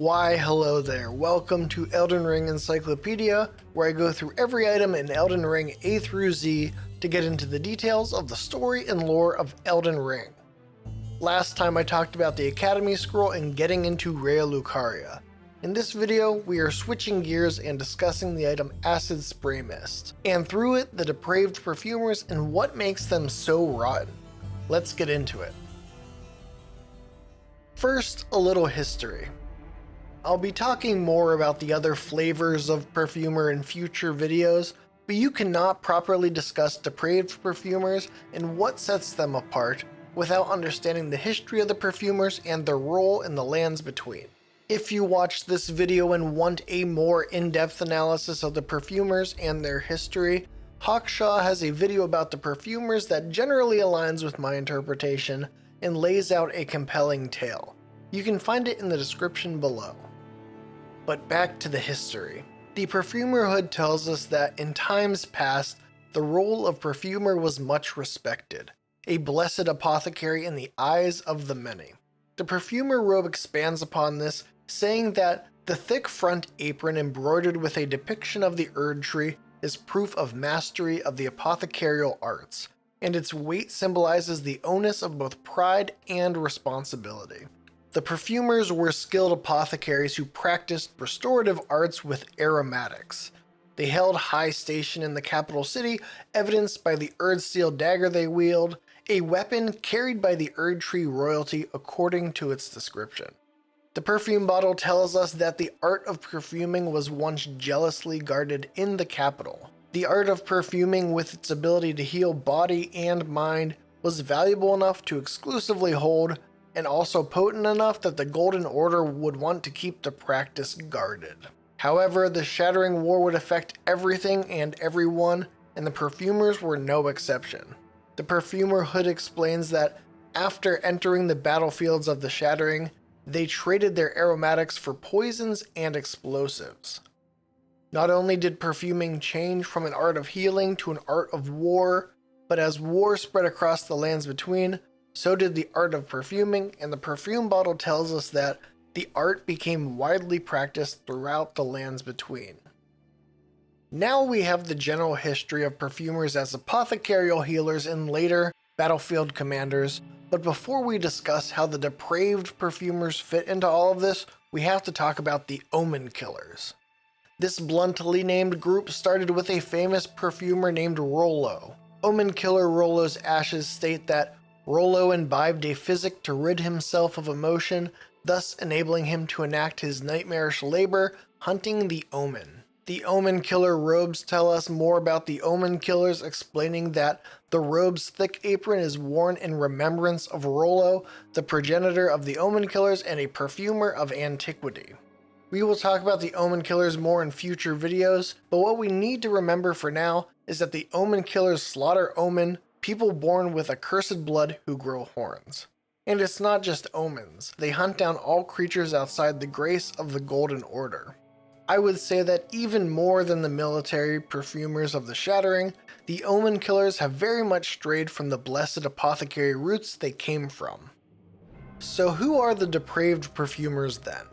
Why, hello there. Welcome to Elden Ring Encyclopedia, where I go through every item in Elden Ring A through Z to get into the details of the story and lore of Elden Ring. Last time I talked about the Academy Scroll and getting into Rhea Lucaria. In this video, we are switching gears and discussing the item Acid Spraymist, and through it, the Depraved Perfumers and what makes them so rotten. Let's get into it. First, a little history. I'll be talking more about the other flavors of Perfumer in future videos, but you cannot properly discuss Depraved Perfumers and what sets them apart without understanding the history of the Perfumers and their role in the lands between. If you watch this video and want a more in-depth analysis of the Perfumers and their history, Hawkshaw has a video about the Perfumers that generally aligns with my interpretation and lays out a compelling tale. You can find it in the description below. But back to the history. The Perfumerhood tells us that in times past, the role of Perfumer was much respected, a blessed apothecary in the eyes of the many. The Perfumer robe expands upon this, saying that the thick front apron embroidered with a depiction of the Erd tree is proof of mastery of the apothecarial arts, and its weight symbolizes the onus of both pride and responsibility. The Perfumers were skilled apothecaries who practiced restorative arts with aromatics. They held high station in the capital city, evidenced by the Erd steel dagger they wield, a weapon carried by the Erd tree royalty according to its description. The perfume bottle tells us that the art of perfuming was once jealously guarded in the capital. The art of perfuming, with its ability to heal body and mind, was valuable enough to exclusively hold, and also potent enough that the Golden Order would want to keep the practice guarded. However, the Shattering War would affect everything and everyone, and the Perfumers were no exception. The Perfumerhood explains that after entering the battlefields of the Shattering, they traded their aromatics for poisons and explosives. Not only did perfuming change from an art of healing to an art of war, but as war spread across the lands between, so did the art of perfuming, and the perfume bottle tells us that the art became widely practiced throughout the lands between. Now we have the general history of perfumers as apothecarial healers and later battlefield commanders, but before we discuss how the depraved perfumers fit into all of this, we have to talk about the Omenkillers. This bluntly named group started with a famous perfumer named Rollo. Omenkiller Rollo's ashes state that Rollo imbibed a physic to rid himself of emotion, thus enabling him to enact his nightmarish labor, hunting the Omen. The Omenkiller robes tell us more about the Omenkillers, explaining that the robe's thick apron is worn in remembrance of Rollo, the progenitor of the Omenkillers and a perfumer of antiquity. We will talk about the Omenkillers more in future videos, but what we need to remember for now is that the Omenkillers slaughter Omen, people born with accursed blood who grow horns. And it's not just omens, they hunt down all creatures outside the grace of the Golden Order. I would say that even more than the military perfumers of the Shattering, the Omenkillers have very much strayed from the blessed apothecary roots they came from. So who are the depraved perfumers then?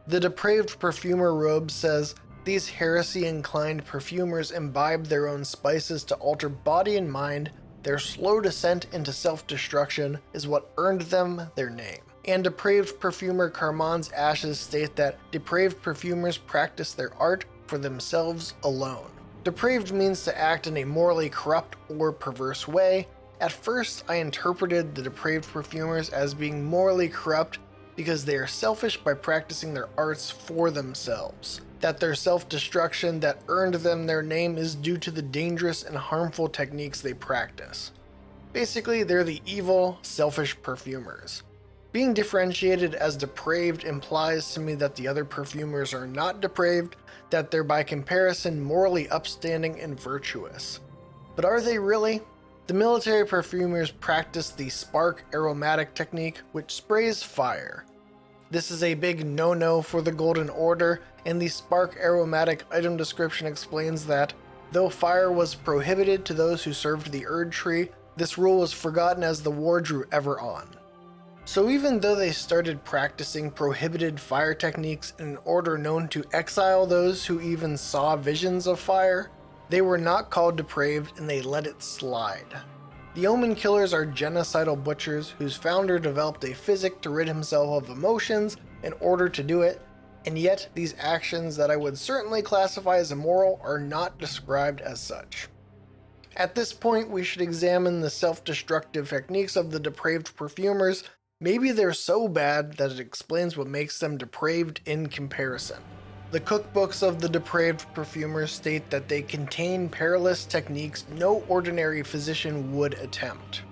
The Depraved Perfumer robe says, these heresy-inclined perfumers imbibe their own spices to alter body and mind. Their slow descent into self-destruction is what earned them their name. And Depraved Perfumer Carmaan's ashes state that depraved perfumers practice their art for themselves alone. Depraved means to act in a morally corrupt or perverse way. At first, I interpreted the depraved perfumers as being morally corrupt because they are selfish by practicing their arts for themselves. That their self-destruction that earned them their name is due to the dangerous and harmful techniques they practice. Basically, they're the evil, selfish perfumers. Being differentiated as depraved implies to me that the other perfumers are not depraved, that they're by comparison morally upstanding and virtuous. But are they really? The military perfumers practice the spark aromatic technique, which sprays fire. This is a big no-no for the Golden Order, and the spark aromatic item description explains that, though fire was prohibited to those who served the Erd tree, this rule was forgotten as the war drew ever on. So even though they started practicing prohibited fire techniques in an order known to exile those who even saw visions of fire, they were not called depraved and they let it slide. The Omenkillers are genocidal butchers whose founder developed a physic to rid himself of emotions in order to do it, and yet these actions that I would certainly classify as immoral are not described as such. At this point, we should examine the self-destructive techniques of the Depraved Perfumers. Maybe they're so bad that it explains what makes them depraved in comparison. The cookbooks of the Depraved Perfumers state that they contain perilous techniques no ordinary physician would attempt.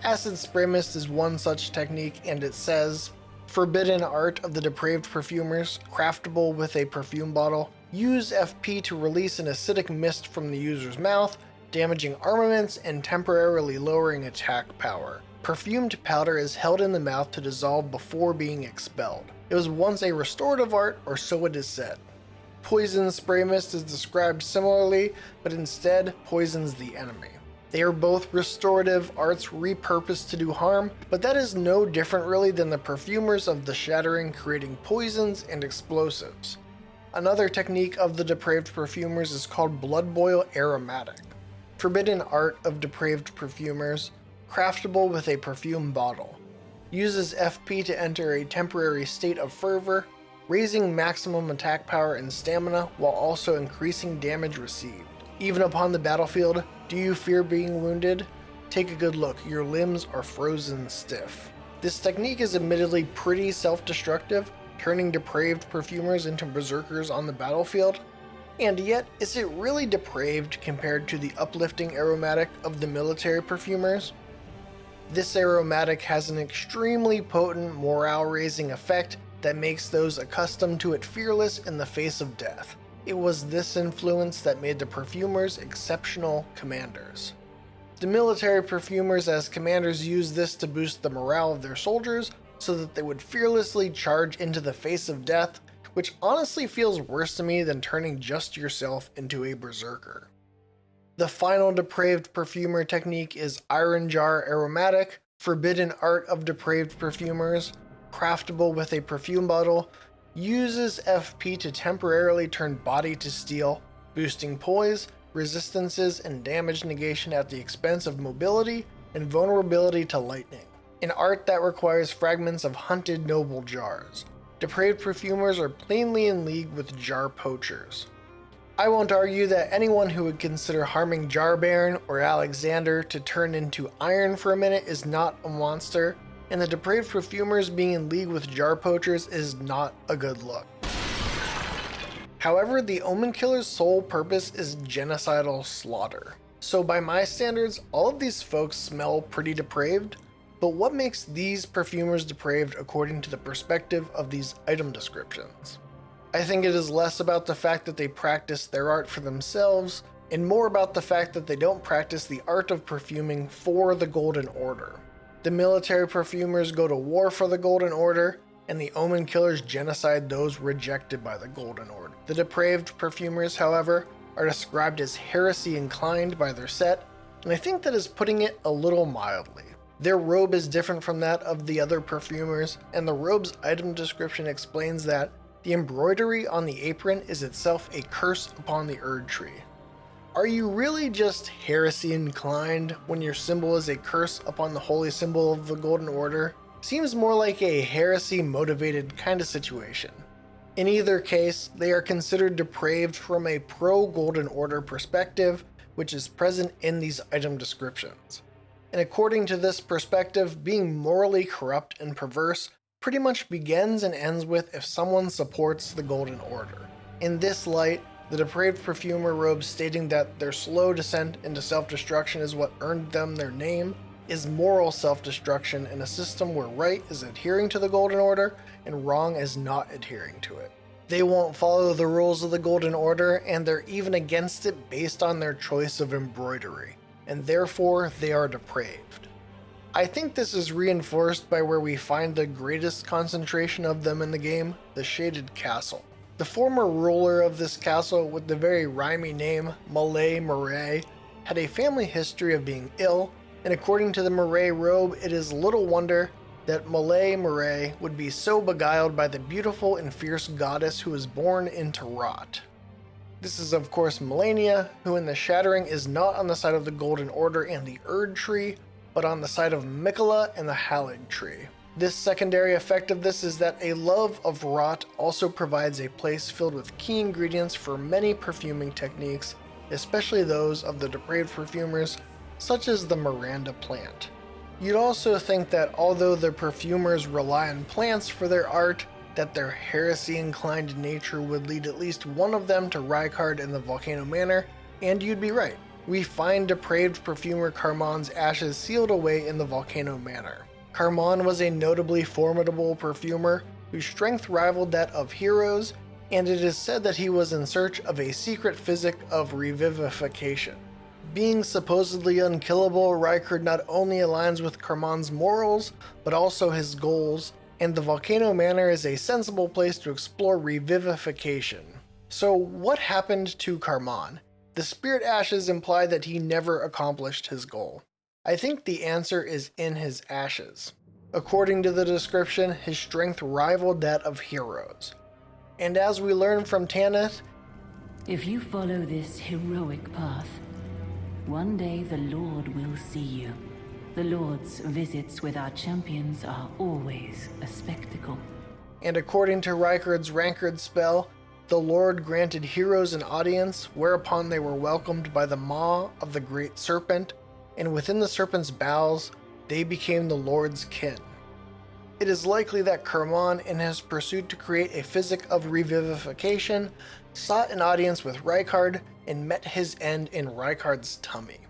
Acid Spraymist is one such technique, and it says, "Forbidden art of the Depraved Perfumers, craftable with a perfume bottle. Use FP to release an acidic mist from the user's mouth, damaging armaments and temporarily lowering attack power. Perfumed powder is held in the mouth to dissolve before being expelled. It was once a restorative art, or so it is said." Poison spray mist is described similarly, but instead poisons the enemy. They are both restorative arts repurposed to do harm, but that is no different really than the perfumers of the Shattering creating poisons and explosives. Another technique of the Depraved Perfumers is called Bloodboil Aromatic. Forbidden art of Depraved Perfumers, craftable with a perfume bottle. Uses FP to enter a temporary state of fervor, raising maximum attack power and stamina while also increasing damage received. Even upon the battlefield, do you fear being wounded? Take a good look, your limbs are frozen stiff. This technique is admittedly pretty self-destructive, turning depraved perfumers into berserkers on the battlefield. And yet, is it really depraved compared to the uplifting aromatic of the military perfumers? This aromatic has an extremely potent morale-raising effect that makes those accustomed to it fearless in the face of death. It was this influence that made the perfumers exceptional commanders. The military perfumers as commanders used this to boost the morale of their soldiers so that they would fearlessly charge into the face of death, which honestly feels worse to me than turning just yourself into a berserker. The final depraved perfumer technique is Ironjar Aromatic, forbidden art of depraved perfumers, craftable with a perfume bottle, uses FP to temporarily turn body to steel, boosting poise, resistances, and damage negation at the expense of mobility and vulnerability to lightning. An art that requires fragments of hunted noble jars. Depraved perfumers are plainly in league with jar poachers. I won't argue that anyone who would consider harming Jar Baron or Alexander to turn into iron for a minute is not a monster, and the depraved perfumers being in league with jar poachers is not a good look. However, the Omenkiller's sole purpose is genocidal slaughter. So by my standards, all of these folks smell pretty depraved, but what makes these perfumers depraved according to the perspective of these item descriptions? I think it is less about the fact that they practice their art for themselves, and more about the fact that they don't practice the art of perfuming for the Golden Order. The military perfumers go to war for the Golden Order, and the Omenkillers genocide those rejected by the Golden Order. The depraved perfumers, however, are described as heresy inclined by their set, and I think that is putting it a little mildly. Their robe is different from that of the other perfumers, and the robe's item description explains that the embroidery on the apron is itself a curse upon the Erd tree. Are you really just heresy inclined when your symbol is a curse upon the holy symbol of the Golden Order? Seems more like a heresy motivated kind of situation. In either case, they are considered depraved from a pro-Golden Order perspective, which is present in these item descriptions. And according to this perspective, being morally corrupt and perverse pretty much begins and ends with if someone supports the Golden Order. In this light, the depraved perfumer robe stating that their slow descent into self-destruction is what earned them their name is moral self-destruction in a system where right is adhering to the Golden Order and wrong is not adhering to it. They won't follow the rules of the Golden Order, and they're even against it based on their choice of embroidery, and therefore they are depraved. I think this is reinforced by where we find the greatest concentration of them in the game, the Shaded Castle. The former ruler of this castle, with the very rhymey name Malay Murray, had a family history of being ill, and according to the Murray robe, it is little wonder that Murray would be so beguiled by the beautiful and fierce goddess who was born into rot. This is of course Melania, who in the Shattering is not on the side of the Golden Order and the Erd Tree, but on the side of Omenkiller and the Halid Tree. This secondary effect of this is that a love of rot also provides a place filled with key ingredients for many perfuming techniques, especially those of the Depraved Perfumers, such as the Miranda plant. You'd also think that although the perfumers rely on plants for their art, that their heresy-inclined nature would lead at least one of them to Rykard in the Volcano Manor, and you'd be right. We find Depraved Perfumer Carmaan's ashes sealed away in the Volcano Manor. Carmaan was a notably formidable perfumer whose strength rivaled that of heroes, and it is said that he was in search of a secret physic of revivification. Being supposedly unkillable, Rykard not only aligns with Carmaan's morals, but also his goals, and the Volcano Manor is a sensible place to explore revivification. So what happened to Carmaan? The spirit ashes imply that he never accomplished his goal. I think the answer is in his ashes. According to the description, his strength rivaled that of heroes. And as we learn from Tanith, if you follow this heroic path, one day the Lord will see you. The Lord's visits with our champions are always a spectacle. And according to Rykard's Rankard spell, the Lord granted heroes an audience, whereupon they were welcomed by the Maw of the Great Serpent, and within the serpent's bowels, they became the Lord's kin. It is likely that Carmaan, in his pursuit to create a physic of revivification, sought an audience with Rykard and met his end in Rykard's tummy.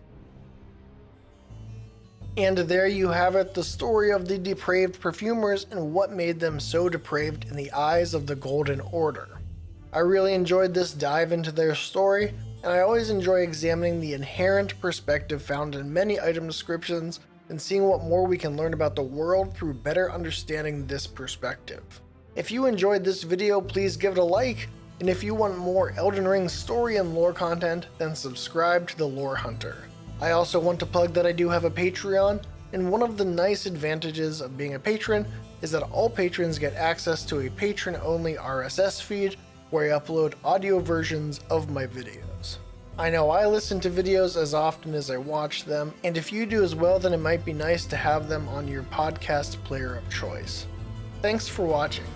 And there you have it, the story of the Depraved Perfumers and what made them so depraved in the eyes of the Golden Order. I really enjoyed this dive into their story, and I always enjoy examining the inherent perspective found in many item descriptions and seeing what more we can learn about the world through better understanding this perspective. If you enjoyed this video, please give it a like, and if you want more Elden Ring story and lore content, then subscribe to the Lore Hunter. I also want to plug that I do have a Patreon, and one of the nice advantages of being a patron is that all patrons get access to a patron-only RSS feed where I upload audio versions of my videos. I know I listen to videos as often as I watch them, and if you do as well, then it might be nice to have them on your podcast player of choice. Thanks for watching.